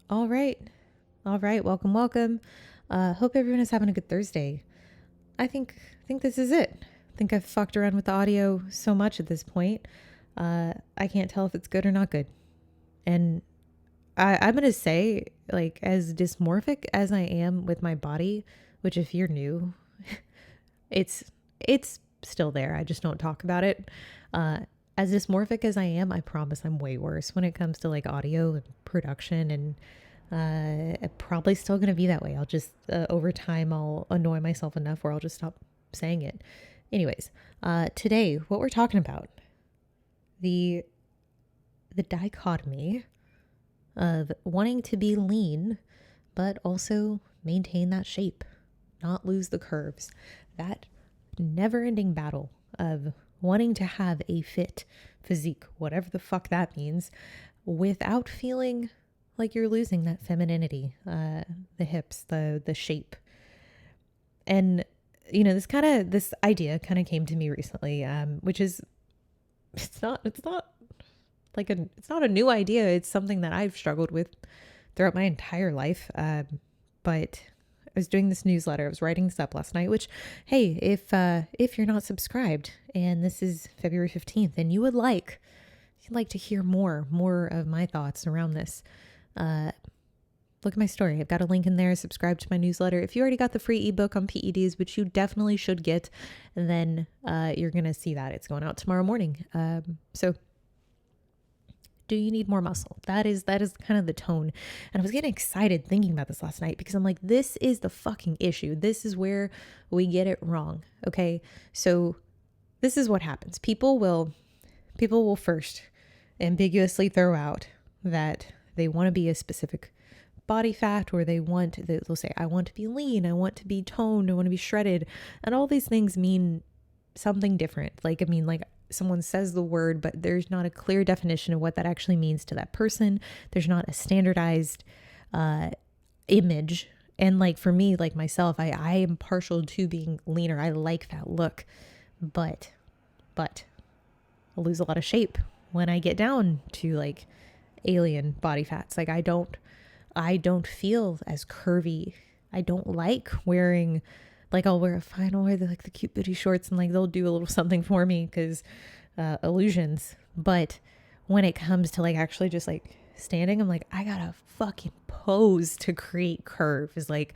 All right. All right. Welcome, welcome. Hope everyone is having a good Thursday. I think this is it. I think I've fucked around with the audio so much at this point. I can't tell if it's good or not good. And I'm gonna say, like, as dysmorphic as I am with my body, which if you're new, it's it's still there. I just don't talk about it. Uh, as dysmorphic as I am, I promise I'm way worse when it comes to like audio and production and probably still going to be that way. I'll just, over time, I'll annoy myself enough where I'll just stop saying it. Anyways, today, what we're talking about, the, the dichotomy of wanting to be lean, but also maintain that shape, not lose the curves. That never ending battle of wanting to have a fit physique, whatever the fuck that means, without feeling like you're losing that femininity, the hips, the shape. And this idea kind of came to me recently, which is it's not it's not a new idea. It's something that I've struggled with throughout my entire life. But I was doing this newsletter. I was writing this up last night. Which, hey, if you're not subscribed and this is February 15th, and you'd like to hear more of my thoughts around this, look at my story. I've got a link in there. Subscribe to my newsletter. If you already got the free ebook on PEDs, which you definitely should get, then you're gonna see that it's going out tomorrow morning. So do you need more muscle? That is kind of the tone. And I was getting excited thinking about this last night because I'm like, this is the fucking issue. This is where we get it wrong. Okay. So this is what happens. People will first ambiguously throw out that they want to be a specific body fat, or they'll say, I want to be lean, I want to be toned, I want to be shredded. And all these things mean something different. Like someone says the word, but there's not a clear definition of what that actually means to that person. There's not a standardized image. And like for me, like myself, I am partial to being leaner. I like that look, but I lose a lot of shape when I get down to like alien body fats. Like I don't feel as curvy. I don't like wearing, like I'll wear the cute booty shorts and like they'll do a little something for me because illusions. But when it comes to like actually just like standing, I'm like, I gotta fucking pose to create curve. Is like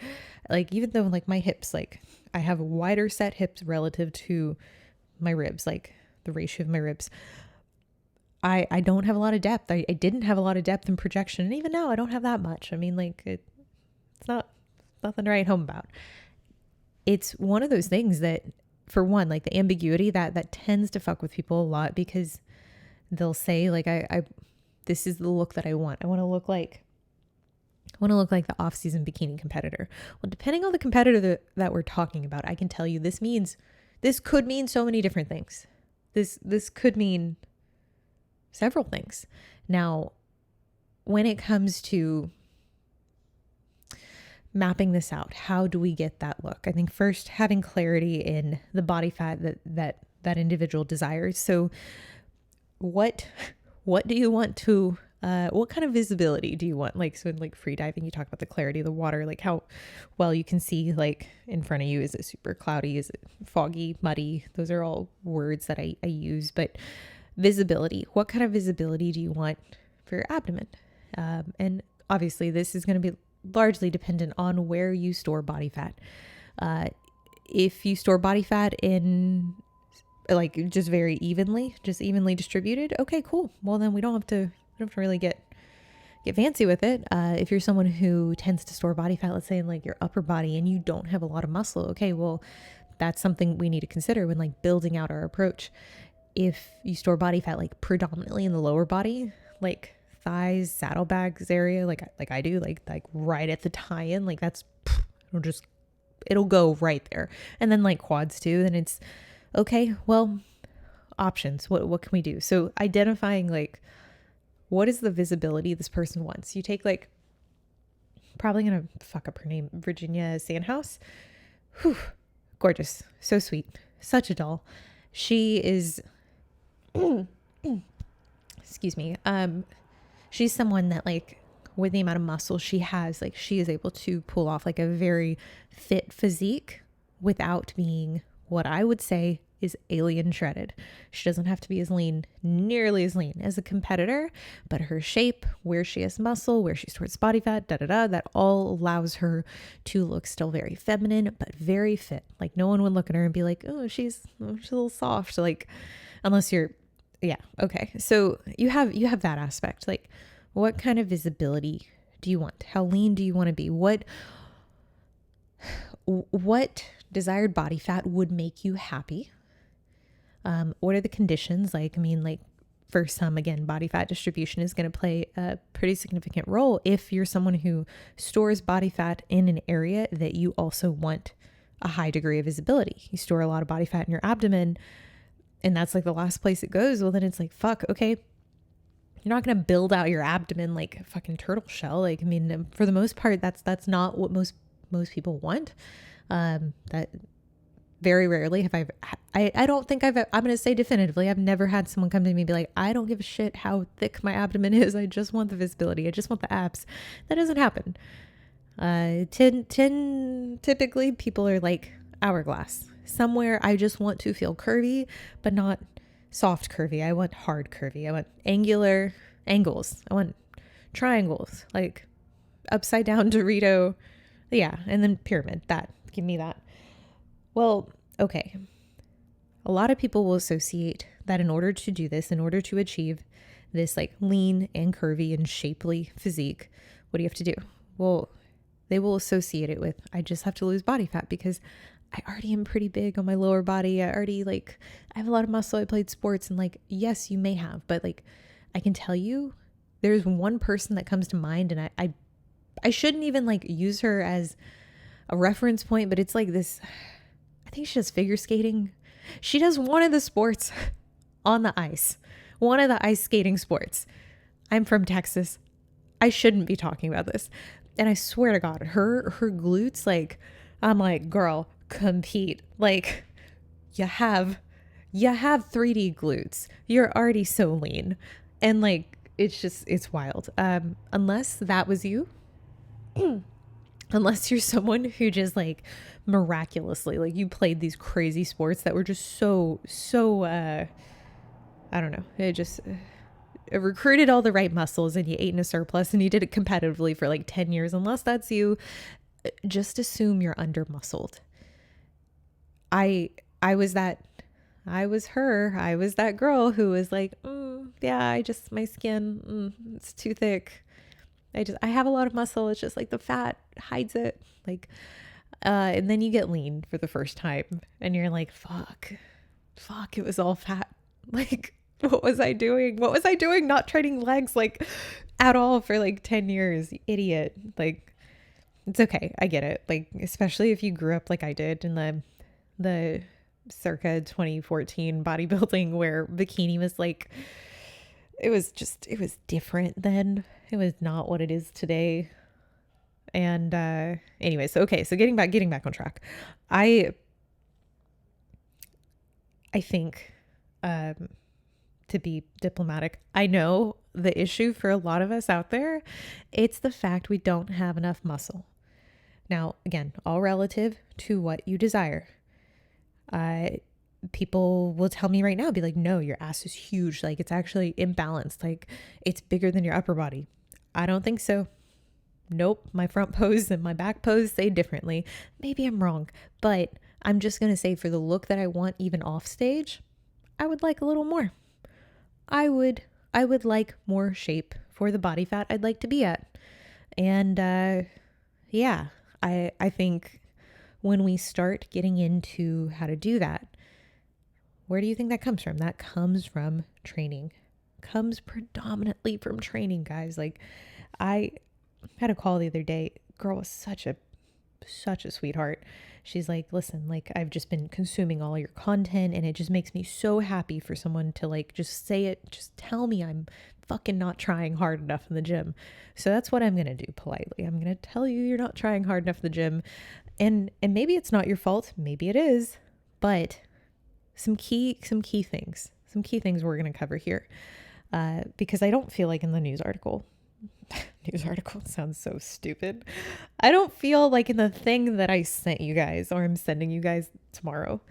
even though like my hips, like I have wider set hips relative to my ribs, like the ratio of my ribs. I don't have a lot of depth. I didn't have a lot of depth and projection. And even now I don't have that much. I mean, like it's nothing to write home about. It's one of those things that, for one, like the ambiguity that tends to fuck with people a lot, because they'll say like, I this is the look that I want. I want to look like the off-season bikini competitor. Well, depending on the competitor that we're talking about, I can tell you this could mean so many different things. This could mean several things. Now, when it comes to mapping this out, how do we get that look? I think first having clarity in the body fat that individual desires. So what do you want to, what kind of visibility do you want? Like, so in like free diving, you talk about the clarity of the water, like how well you can see like in front of you. Is it super cloudy? Is it foggy, muddy? Those are all words that I use, but visibility. What kind of visibility do you want for your abdomen? And obviously this is going to be largely dependent on where you store body fat. If you store body fat in like just very evenly distributed, okay, cool. Well, then we don't have to really get fancy with it. If you're someone who tends to store body fat, let's say in like your upper body, and you don't have a lot of muscle, okay, well, that's something we need to consider when like building out our approach. If you store body fat like predominantly in the lower body, like thighs, saddlebags area, like I do, like right at the tie-in, like that's it'll go right there. And then like quads too, then it's okay, well, options. What can we do? So identifying like what is the visibility this person wants. You take like, probably gonna fuck up her name, Virginia Sandhouse. Whew, gorgeous, so sweet, such a doll. She is excuse me, she's someone that like with the amount of muscle she has, like she is able to pull off like a very fit physique without being what I would say is alien shredded. She doesn't have to be as lean, nearly as lean as a competitor, but her shape, where she has muscle, where she stores body fat, that all allows her to look still very feminine, but very fit. Like no one would look at her and be like, oh, she's a little soft. So like, unless you're, yeah. Okay. So you have that aspect. Like what kind of visibility do you want? How lean do you want to be? What desired body fat would make you happy? What are the conditions? Like, I mean, like for some, again, body fat distribution is going to play a pretty significant role if you're someone who stores body fat in an area that you also want a high degree of visibility. You store a lot of body fat in your abdomen and that's like the last place it goes. Well, then it's like, fuck, okay. You're not going to build out your abdomen like a fucking turtle shell. Like, I mean, for the most part, that's not what most people want. That very rarely have I don't think I'm going to say definitively, I've never had someone come to me and be like, I don't give a shit how thick my abdomen is. I just want the visibility. I just want the abs. That doesn't happen. Typically people are like hourglass. Somewhere I just want to feel curvy, but not soft curvy. I want hard curvy. I want angular angles. I want triangles, like upside down Dorito. Yeah. And then pyramid. Give me that. Well, okay. A lot of people will associate that in order to do this, in order to achieve this like lean and curvy and shapely physique, what do you have to do? Well, they will associate it with, I just have to lose body fat because I already am pretty big on my lower body. I have a lot of muscle. I played sports and like, yes, you may have, but like, I can tell you there's one person that comes to mind and I shouldn't even like use her as a reference point, but it's like this, I think she does figure skating. She does one of the sports on the ice, one of the ice skating sports. I'm from Texas. I shouldn't be talking about this. And I swear to God, her glutes, like, I'm like, girl, compete. Like you have 3D glutes. You're already so lean. And like, it's wild. Unless that was you, unless you're someone who just like miraculously, like you played these crazy sports that were just so, I don't know. It just recruited all the right muscles and you ate in a surplus and you did it competitively for like 10 years. Unless that's you, just assume you're under muscled. I was that girl who was like, yeah, my skin, it's too thick. I have a lot of muscle. It's just like the fat hides it. Like, and then you get lean for the first time and you're like, fuck, it was all fat. Like, what was I doing? Not training legs like at all for like 10 years, you idiot. Like, it's okay. I get it. Like, especially if you grew up like I did in the circa 2014 bodybuilding where bikini was like, it was different then. It was not what it is today. And anyways, okay, so getting back on track. I think to be diplomatic, I know the issue for a lot of us out there, it's the fact we don't have enough muscle. Now, again, all relative to what you desire. People will tell me right now, be like, no, your ass is huge. Like it's actually imbalanced. Like it's bigger than your upper body. I don't think so. Nope. My front pose and my back pose say differently. Maybe I'm wrong, but I'm just going to say for the look that I want, even off stage, I would like a little more. I would like more shape for the body fat I'd like to be at. And, yeah, I think when we start getting into how to do that, where do you think that comes from? That comes from training. Comes predominantly from training, guys. Like I had a call the other day. Girl was such a sweetheart. She's like, listen, like I've just been consuming all your content and it just makes me so happy for someone to like just say it, just tell me I'm fucking not trying hard enough in the gym. So that's what I'm going to do politely. I'm going to tell you you're not trying hard enough in the gym. And maybe it's not your fault. Maybe it is, but some key things we're going to cover here. Because I don't feel like in the news article, News article sounds so stupid. I don't feel like in the thing that I sent you guys or I'm sending you guys tomorrow.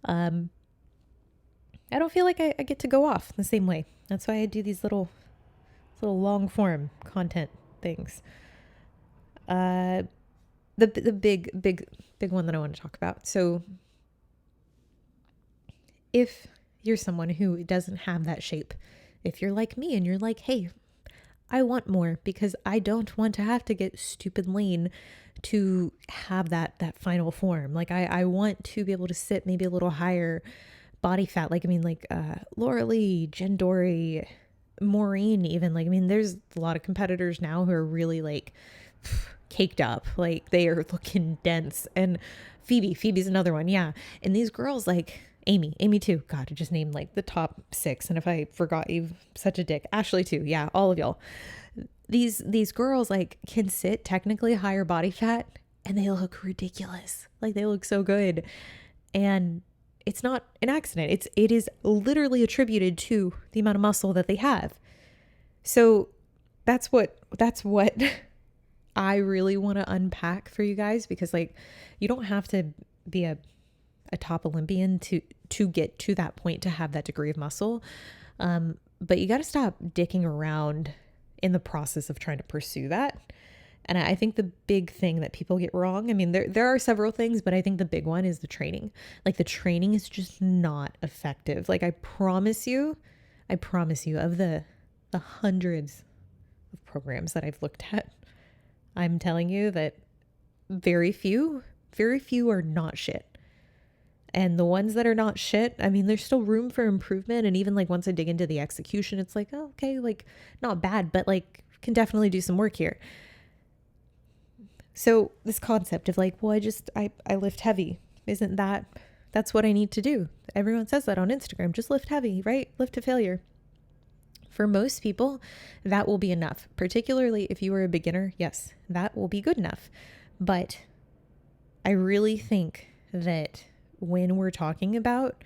Um, I don't feel like I get to go off the same way. That's why I do these little long form content things. The big one that I want to talk about. So if you're someone who doesn't have that shape, if you're like me and you're like, hey, I want more because I don't want to have to get stupid lean to have that final form. Like I want to be able to sit maybe a little higher body fat. Like, I mean, like Laura Lee, Jen Dory, Maureen, even. Like, I mean, there's a lot of competitors now who are really like caked up. Like they are looking dense. And Phoebe's another one. Yeah. And these girls like Amy too. God, I just named like the top 6. And if I forgot you, such a dick. Ashley too. Yeah. All of y'all. These girls like can sit technically higher body fat and they look ridiculous. Like they look so good. And it's not an accident. It is literally attributed to the amount of muscle that they have. So that's what I really want to unpack for you guys, because like you don't have to be a top Olympian to get to that point to have that degree of muscle. But you got to stop dicking around in the process of trying to pursue that. And I think the big thing that people get wrong, I mean, there are several things, but I think the big one is the training. Like the training is just not effective. Like I promise you of the hundreds of programs that I've looked at, I'm telling you that very few are not shit. And the ones that are not shit, I mean, there's still room for improvement. And even like once I dig into the execution, it's like, oh, okay, like not bad, but like can definitely do some work here. So this concept of like, well, I lift heavy. Isn't that's what I need to do? Everyone says that on Instagram, just lift heavy, right? Lift to failure. For most people, that will be enough. Particularly if you are a beginner, yes, that will be good enough. But I really think that when we're talking about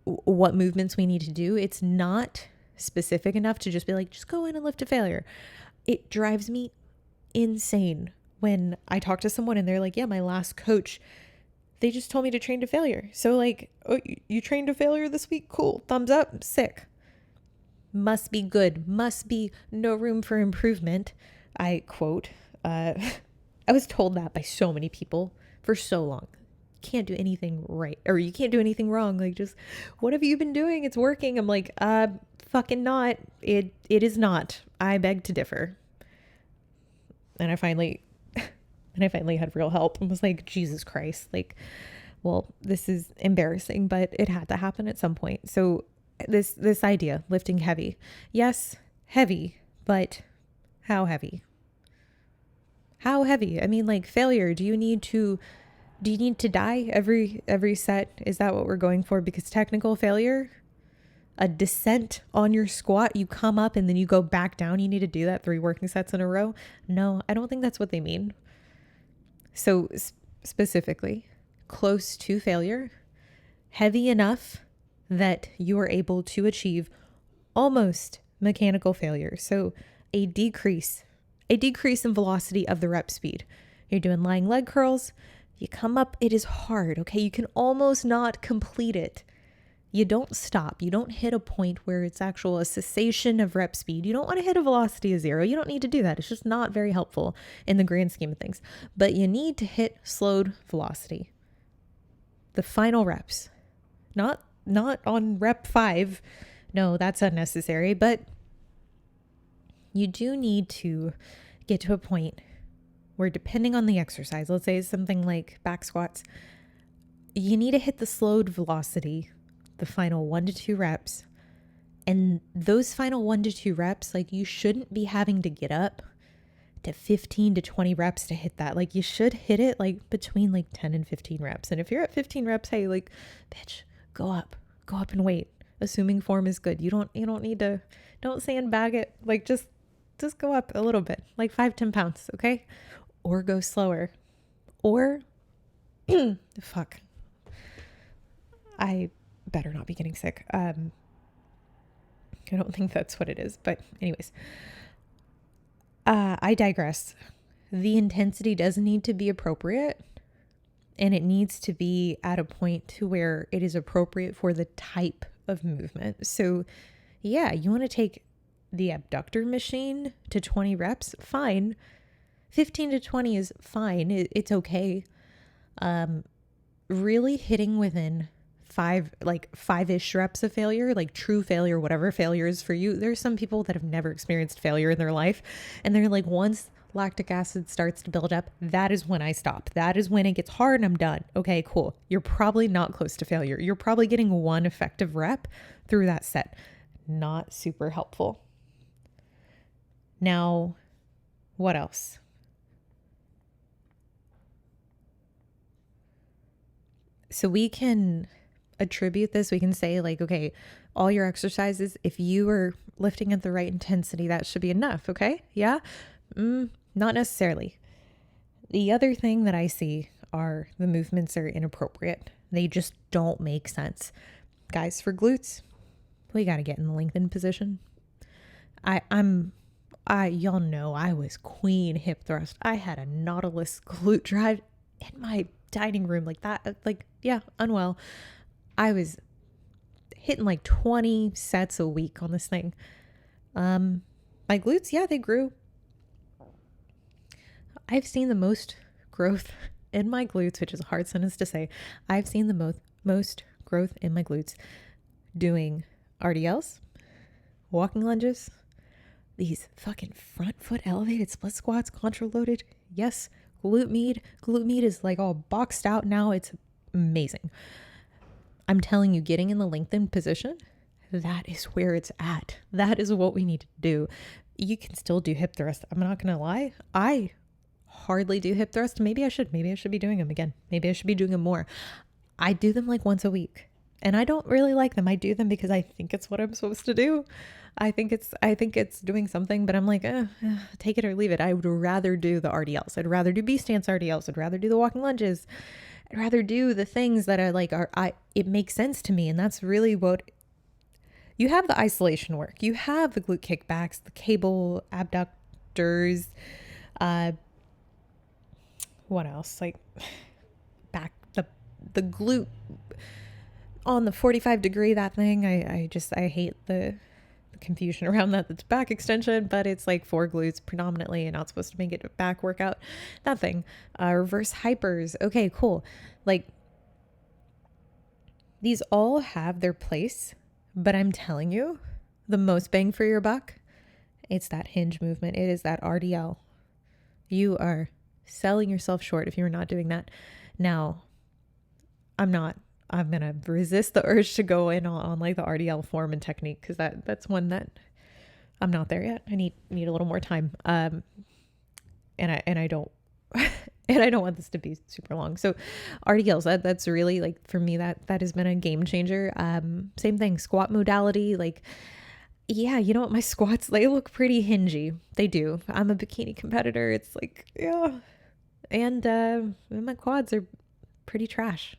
what movements we need to do, it's not specific enough to just be like, just go in and lift to failure. It drives me insane when I talk to someone and they're like, yeah, my last coach, they just told me to train to failure. So like, oh, you trained to failure this week? Cool. Thumbs up. Sick. Must be good. Must be no room for improvement. I quote, I was told that by so many people for so long. Can't do anything right, or you can't do anything wrong. Like, just what have you been doing? It's working. I'm like, fucking not. It is not. I beg to differ. And I finally had real help and was like, Jesus Christ, like, well, this is embarrassing, but it had to happen at some point. So this idea, lifting heavy, yes, heavy, but how heavy? How heavy? I mean, like failure. Do you need to die every set? Is that what we're going for? Because technical failure, a descent on your squat, you come up and then you go back down. You need to do that 3 working sets in a row. No, I don't think that's what they mean. So specifically, close to failure, heavy enough that you are able to achieve almost mechanical failure. So a decrease in velocity of the rep speed. You're doing lying leg curls. You come up, it is hard, okay? You can almost not complete it. You don't stop. You don't hit a point where it's a cessation of rep speed. You don't want to hit a velocity of 0. You don't need to do that. It's just not very helpful in the grand scheme of things. But you need to hit slowed velocity. The final reps. Not on rep 5. No, that's unnecessary. But you do need to get to a point where, depending on the exercise, let's say it's something like back squats, you need to hit the slowed velocity, the final 1 to 2 reps. And those final 1 to 2 reps, like, you shouldn't be having to get up to 15 to 20 reps to hit that. Like, you should hit it like between like 10 and 15 reps. And if you're at 15 reps, hey, like, bitch, go up and wait. Assuming form is good. You don't need to, don't sandbag it. Like, just go up a little bit, like 5-10 pounds. Okay. Or go slower, or fuck, I better not be getting sick. I don't think that's what it is, but anyways, I digress. The intensity does need to be appropriate, and it needs to be at a point to where it is appropriate for the type of movement. So yeah, you want to take the abductor machine to 20 reps, fine. 15 to 20 is fine. It's okay. Really hitting within five-ish reps of failure, like true failure, whatever failure is for you. There's some people that have never experienced failure in their life, and they're like, once lactic acid starts to build up, that is when I stop. That is when it gets hard and I'm done. Okay, cool. You're probably not close to failure. You're probably getting one effective rep through that set. Not super helpful. Now, what else? So we can attribute this. We can say like, okay, all your exercises, if you are lifting at the right intensity, that should be enough. Okay. Yeah. Not necessarily. The other thing that I see are the movements are inappropriate. They just don't make sense. Guys, for glutes, we got to get in the lengthened position. Y'all know I was queen hip thrust. I had a Nautilus glute drive in my dining room like that. Like, yeah, unwell. I was hitting like 20 sets a week on this thing. My glutes, yeah, they grew. I've seen the most growth in my glutes, which is a hard sentence to say. I've seen the most growth in my glutes doing RDLs, walking lunges, these fucking front foot elevated split squats, contra loaded. Yes, glute med. Glute med is like all boxed out now. It's amazing. I'm telling you, getting in the lengthened position, that is where it's at. That is what we need to do. You can still do hip thrust. I'm not going to lie. I hardly do hip thrust. Maybe I should be doing them again. Maybe I should be doing them more. I do them like once a week, and I don't really like them. I do them because I think it's what I'm supposed to do. I think it's doing something, but I'm like, take it or leave it. I would rather do the RDLs. I'd rather do B stance RDLs. I'd rather do the walking lunges. I'd rather do the things that are like, it makes sense to me. And that's really what you have: the isolation work. You have the glute kickbacks, the cable abductors, what else? Like back, the glute on the 45 degree, that thing. I hate the confusion around that. That's back extension, but it's like for glutes predominantly and not supposed to make it a back workout. That thing. Reverse hypers. Okay, cool. Like, these all have their place, but I'm telling you, the most bang for your buck, it's that hinge movement. It is that RDL. You are selling yourself short if you're not doing that. Now, I'm going to resist the urge to go in on like the RDL form and technique, because that's one that I'm not there yet. I need a little more time. And I don't and I don't want this to be super long. So RDLs, that's really like, for me, that has been a game changer. Same thing, squat modality. Like, yeah, you know what? My squats, they look pretty hingy. They do. I'm a bikini competitor. It's like, yeah. And my quads are pretty trash.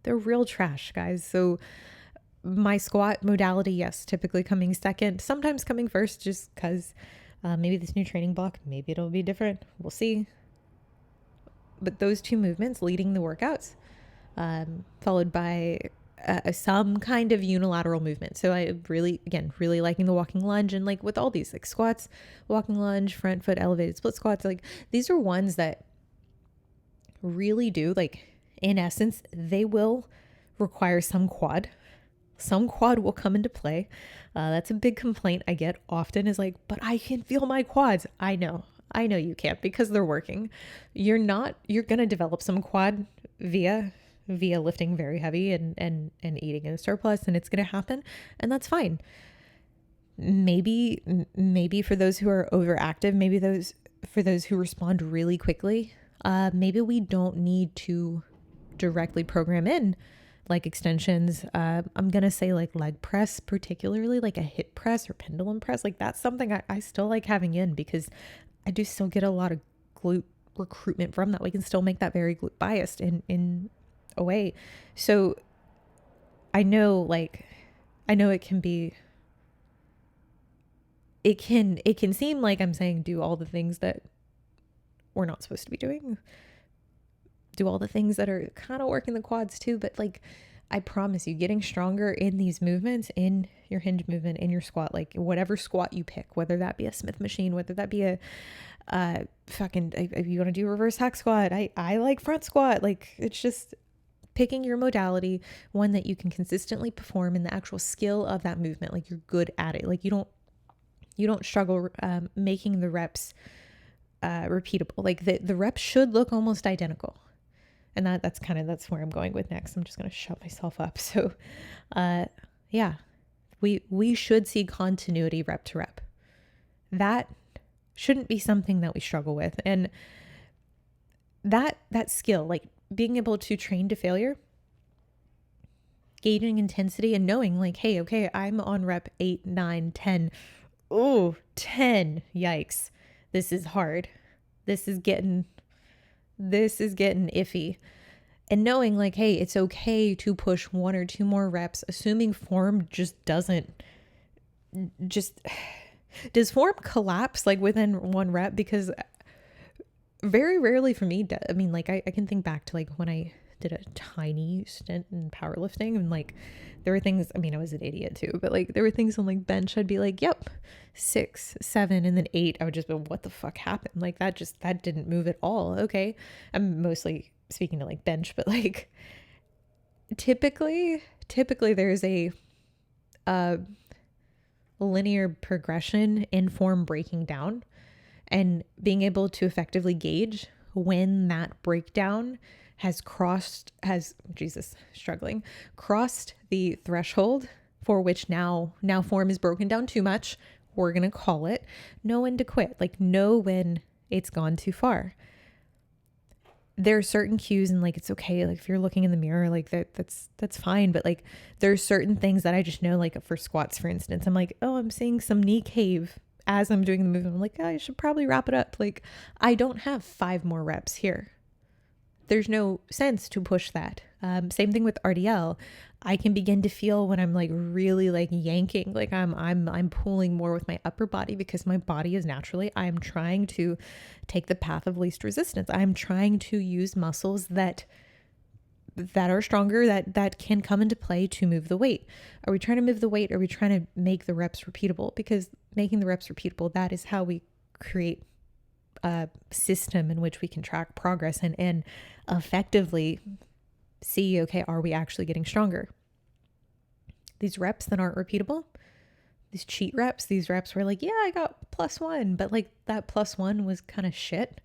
They're real trash, guys. So my squat modality, yes, typically coming second, sometimes coming first, just because maybe this new training block, maybe it'll be different. We'll see. But those two movements leading the workouts, followed by some kind of unilateral movement. So I really liking the walking lunge, and like with all these like squats, walking lunge, front foot elevated split squats, like these are ones that really do, like, in essence, they will require some quad. Some quad will come into play. That's a big complaint I get often, is like, but I can feel my quads. I know you can't, because they're working. You're going to develop some quad via lifting very heavy and eating in a surplus, and it's going to happen, and that's fine. Maybe for those who are overactive, for those who respond really quickly, maybe we don't need to directly program in like extensions. I'm going to say like leg press, particularly like a hip press or pendulum press. Like, that's something I still like having in, because I do still get a lot of glute recruitment from that. We can still make that very glute biased in a way. So I know it can be it can seem like I'm saying do all the things that we're not supposed to be doing. Do all the things that are kind of working the quads too, but like I promise you, getting stronger in these movements, in your hinge movement, in your squat, like whatever squat you pick, whether that be a Smith machine, whether that be a if you want to do reverse hack squat, I like front squat. Like it's just picking your modality, one that you can consistently perform in the actual skill of that movement. Like you're good at it. Like you don't struggle making the reps repeatable. Like the reps should look almost identical. And that's where I'm going with next. I'm just going to shut myself up. So, yeah, we should see continuity rep to rep. That shouldn't be something that we struggle with. And that skill, like being able to train to failure, gauging intensity and knowing like, hey, okay, I'm on rep 8, 9, 10. Oh, 10. Yikes. This is hard. This is getting iffy. And knowing like, hey, it's okay to push 1 or 2 more reps, assuming form does form collapse like within 1 rep? Because very rarely for me, I mean, like I can think back to like when I did a tiny stint in powerlifting and like there were things, I mean, I was an idiot too, but like there were things on like bench, I'd be like, yep, 6, 7, and then 8. I would just be, what the fuck happened? Like that didn't move at all. Okay. I'm mostly speaking to like bench, but like typically there's a linear progression in form breaking down, and being able to effectively gauge when that breakdown has crossed the threshold for which now form is broken down too much. We're going to call it. Know when to quit. Like know when it's gone too far. There are certain cues and like, it's okay. Like if you're looking in the mirror, like that's fine. But like there's certain things that I just know, like for squats, for instance, I'm like, oh, I'm seeing some knee cave as I'm doing the movement. I'm like, oh, I should probably wrap it up. Like I don't have 5 more reps here. There's no sense to push that. Same thing with RDL. I can begin to feel when I'm like really like yanking, like I'm pulling more with my upper body because my body is naturally, I'm trying to take the path of least resistance. I'm trying to use muscles that are stronger, that can come into play to move the weight. Are we trying to move the weight? Are we trying to make the reps repeatable? Because making the reps repeatable, that is how we create a system in which we can track progress and effectively see, okay, are we actually getting stronger? These reps that aren't repeatable, these cheat reps, these reps where like, yeah, I got +1, but like that +1 was kind of shit.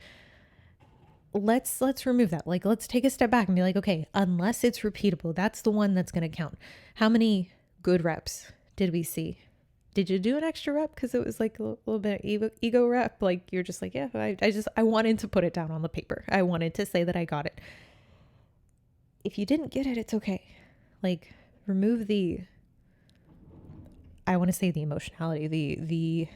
Let's remove that. Like, let's take a step back and be like, okay, unless it's repeatable, that's the one that's going to count. How many good reps did we see? Did you do an extra rep because it was like a little bit of ego rep? Like you're just like, yeah, I wanted to put it down on the paper. I wanted to say that I got it. If you didn't get it, it's okay. Like remove the emotionality, the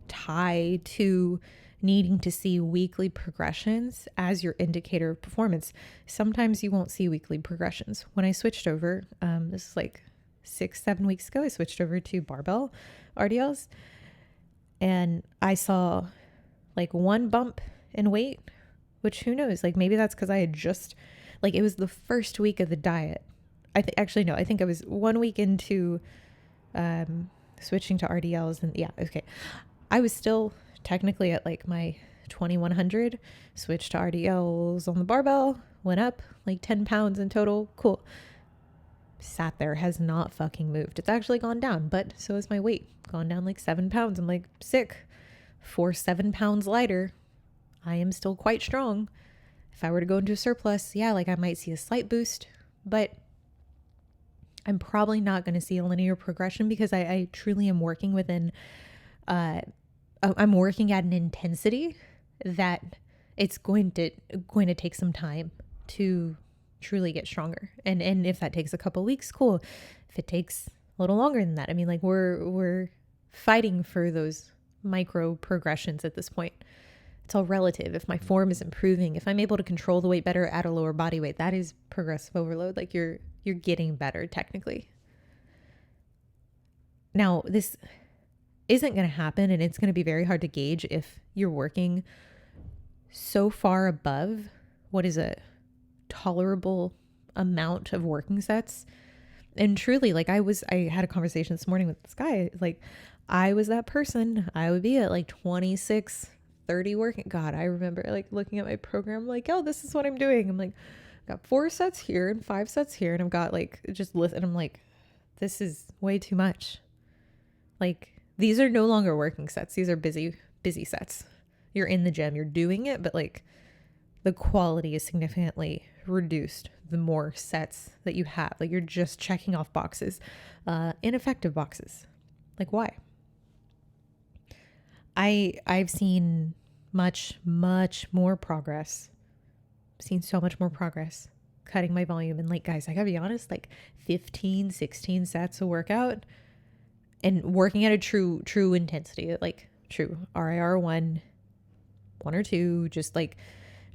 tie to needing to see weekly progressions as your indicator of performance. Sometimes you won't see weekly progressions. When I switched over, this is like 6-7 weeks ago, I switched over to barbell RDLs and I saw like 1 bump in weight, which who knows, like maybe that's because I had just, like it was the first week of the diet. I think I was 1 week into switching to RDLs and yeah, okay. I was still technically at like my 2100, switched to RDLs on the barbell, went up like 10 pounds in total. Cool. Sat there, has not fucking moved. It's actually gone down, but so is my weight. Gone down like 7 pounds. I'm like sick. For 7 pounds lighter, I am still quite strong. If I were to go into a surplus, yeah, like I might see a slight boost, but I'm probably not going to see a linear progression because I truly am working within, I'm working at an intensity that it's going to take some time to truly get stronger. And if that takes a couple weeks, cool. If it takes a little longer than that, I mean, like we're fighting for those micro progressions at this point. It's all relative. If my form is improving, if I'm able to control the weight better at a lower body weight, that is progressive overload. Like you're getting better technically. Now, this isn't going to happen. And it's going to be very hard to gauge if you're working so far above what is a tolerable amount of working sets. And truly, like I had a conversation this morning with this guy. Like I was that person. I would be at like 26, 30 working. God, I remember like looking at my program, like, oh, this is what I'm doing. I'm like, got 4 sets here and 5 sets here. And I've got like, just listen. And I'm like, this is way too much. Like these are no longer working sets. These are busy sets. You're in the gym, you're doing it, but like the quality is significantly reduced the more sets that you have. Like you're just checking off boxes, ineffective boxes. Like why? I've seen much more progress. Seen so much more progress cutting my volume. And like, guys, I gotta be honest, like 15, 16 sets a workout and working at a true intensity, like true RIR one or two, just like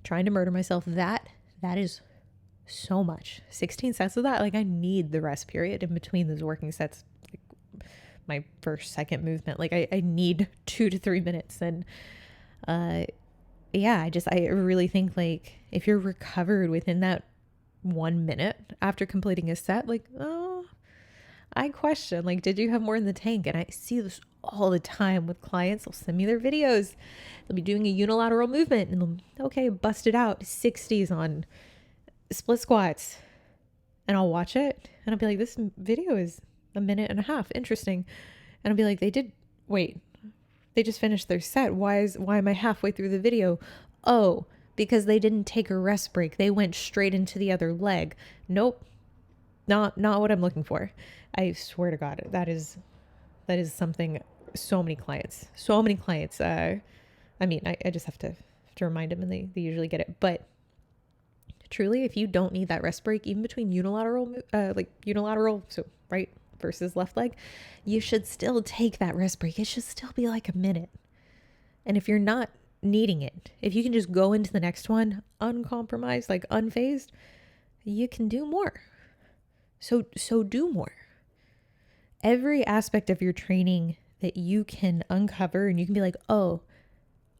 trying to murder myself. That is so much. 16 sets of that. Like I need the rest period in between those working sets. Like my first, second movement. Like I need 2 to 3 minutes. And, yeah, I really think like if you're recovered within that 1 minute after completing a set, like, oh, I question, like, did you have more in the tank? And I see this all the time with clients. They'll send me their videos. They'll be doing a unilateral movement and they'll, okay, bust it out 60s on split squats. And I'll watch it and I'll be like, this video is 1.5 minutes. Interesting. And I'll be like, they just finished their set. Why am I halfway through the video? Oh, because they didn't take a rest break. They went straight into the other leg. Nope. Not what I'm looking for. I swear to God, that is something so many clients, I just have to remind them and they usually get it. But truly, if you don't need that rest break, even between unilateral, so right versus left leg, you should still take that rest break. It should still be like 1 minute. And if you're not needing it, if you can just go into the next one uncompromised, like unfazed, you can do more. So do more. Every aspect of your training that you can uncover and you can be like, oh,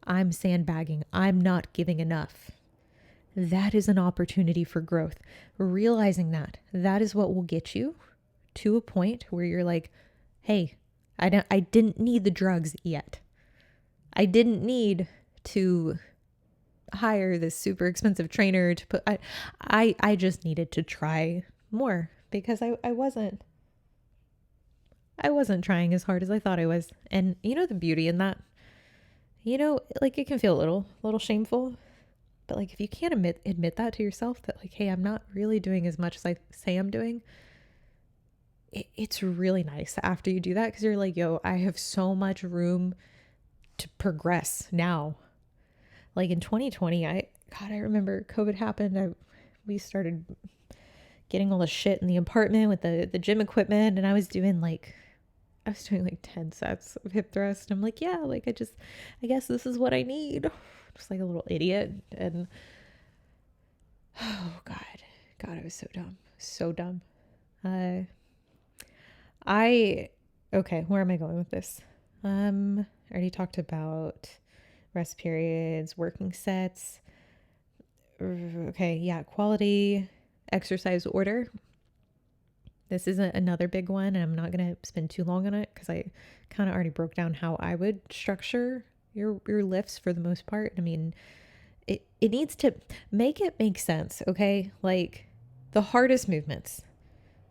I'm sandbagging. I'm not giving enough. That is an opportunity for growth. Realizing that is what will get you to a point where you're like, hey, I didn't need the drugs yet. I didn't need to hire this super expensive trainer to put, I just needed to try more because I wasn't trying as hard as I thought I was. And you know, the beauty in that, like it can feel a little shameful, but like, if you can't admit that to yourself that like, hey, I'm not really doing as much as I say I'm doing, it's really nice after you do that. Cause you're like, yo, I have so much room to progress now. Like in 2020, I remember COVID happened. We started getting all the shit in the apartment with the gym equipment. And I was doing like 10 sets of hip thrust. I'm like, yeah, like I guess this is what I need. Just like a little idiot. And oh God, I was so dumb. Okay, where am I going with this? I already talked about rest periods, working sets. Okay, yeah, quality, exercise order. This is another big one, and I'm not going to spend too long on it because I kind of already broke down how I would structure your lifts for the most part. I mean, it needs to make sense, okay? Like the hardest movements,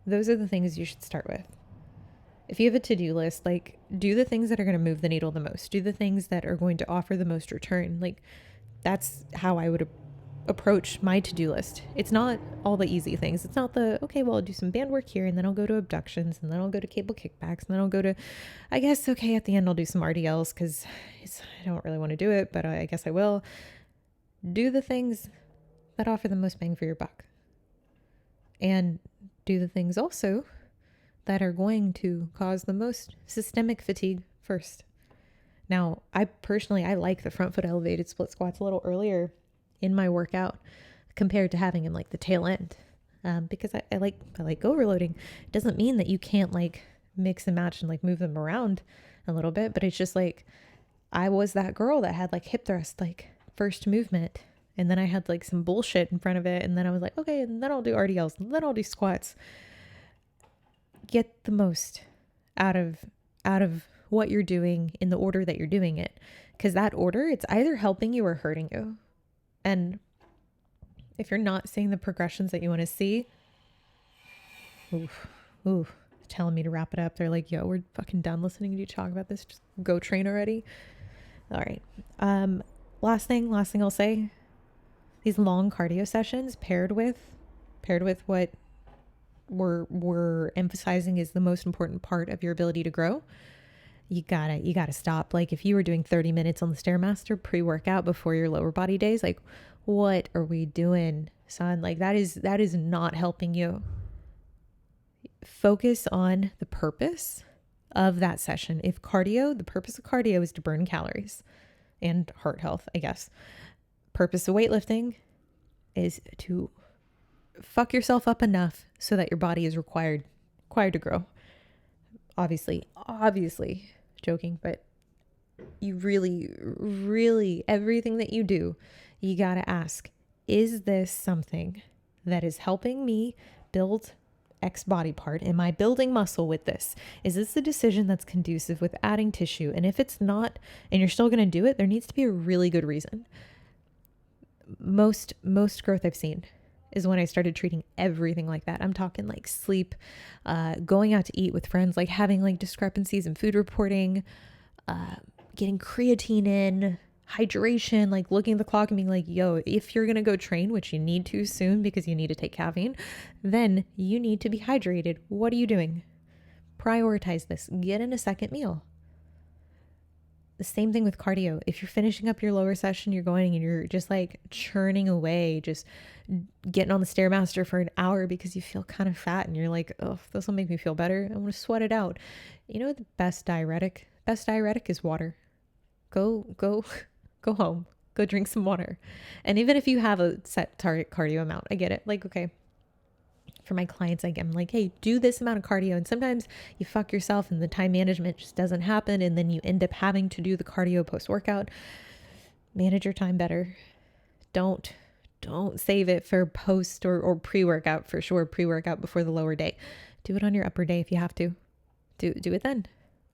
those are the things you should start with. If you have a to-do list, like do the things that are going to move the needle the most. Do the things that are going to offer the most return. Like that's how I would approach my to-do list. It's not all the easy things. It's not okay, well, I'll do some band work here and then I'll go to abductions and then I'll go to cable kickbacks and then I'll go to, I guess, okay, at the end I'll do some RDLs because I don't really want to do it, but I guess I will. Do the things that offer the most bang for your buck. And do the things also that are going to cause the most systemic fatigue first. Now, I like the front foot elevated split squats a little earlier in my workout compared to having them like the tail end. Because I like overloading. It doesn't mean that you can't like mix and match and like move them around. a little bit, but it's just like, I was that girl that had like hip thrust, like first movement. And then I had like some bullshit in front of it. And then I was like, okay, and then I'll do RDLs, and then I'll do squats. Get the most out of what you're doing in the order that you're doing it. Because that order, it's either helping you or hurting you. And if you're not seeing the progressions that you want to see, telling me to wrap it up. They're like, yo, we're fucking done listening to you talk about this. Just go train already. All right. Last thing I'll say, these long cardio sessions paired with what we're emphasizing is the most important part of your ability to grow. You gotta stop. Like if you were doing 30 minutes on the Stairmaster pre-workout before your lower body days, like what are we doing, son? Like that is not helping you. Focus on the purpose of that session. If the purpose of cardio is to burn calories and heart health, I guess. Purpose of weightlifting is to fuck yourself up enough so that your body is required to grow. Obviously joking, but you really, everything that you do, you gotta ask, is this something that is helping me build X body part? Am I building muscle with this? Is this a decision that's conducive with adding tissue? And if it's not, and you're still going to do it, there needs to be a really good reason. Most growth I've seen is when I started treating everything like that. I'm talking like sleep, going out to eat with friends, like having like discrepancies in food reporting, getting creatine in, hydration, like looking at the clock and being like, yo, if you're going to go train, which you need to soon because you need to take caffeine, then you need to be hydrated. What are you doing? Prioritize this. Get in a second meal. The same thing with cardio. If you're finishing up your lower session, you're going and you're just like churning away, just getting on the Stairmaster for an hour because you feel kind of fat and you're like, oh, this will make me feel better. I want to sweat it out. You know, the best diuretic is water. Go home, go drink some water. And even if you have a set target cardio amount, I get it. Like, okay, for my clients, I'm like, hey, do this amount of cardio. And sometimes you fuck yourself and the time management just doesn't happen. And then you end up having to do the cardio post-workout. Manage your time better. Don't save it for post or pre-workout, for sure. Pre-workout before the lower day. Do it on your upper day if you have to. Do it then.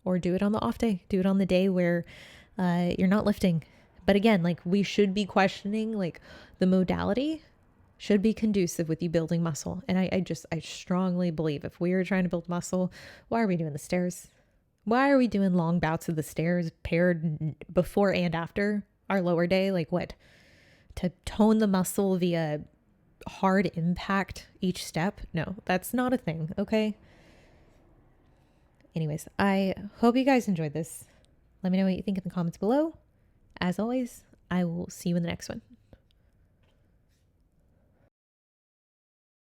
Or do it on the off day. Do it on the day where you're not lifting. But again, like we should be questioning, like the modality should be conducive with you building muscle. And I strongly believe if we are trying to build muscle, why are we doing the stairs? Why are we doing long bouts of the stairs paired before and after our lower day? Like what? To tone the muscle via hard impact each step? No, that's not a thing. Okay. Anyways, I hope you guys enjoyed this. Let me know what you think in the comments below. As always, I will see you in the next one.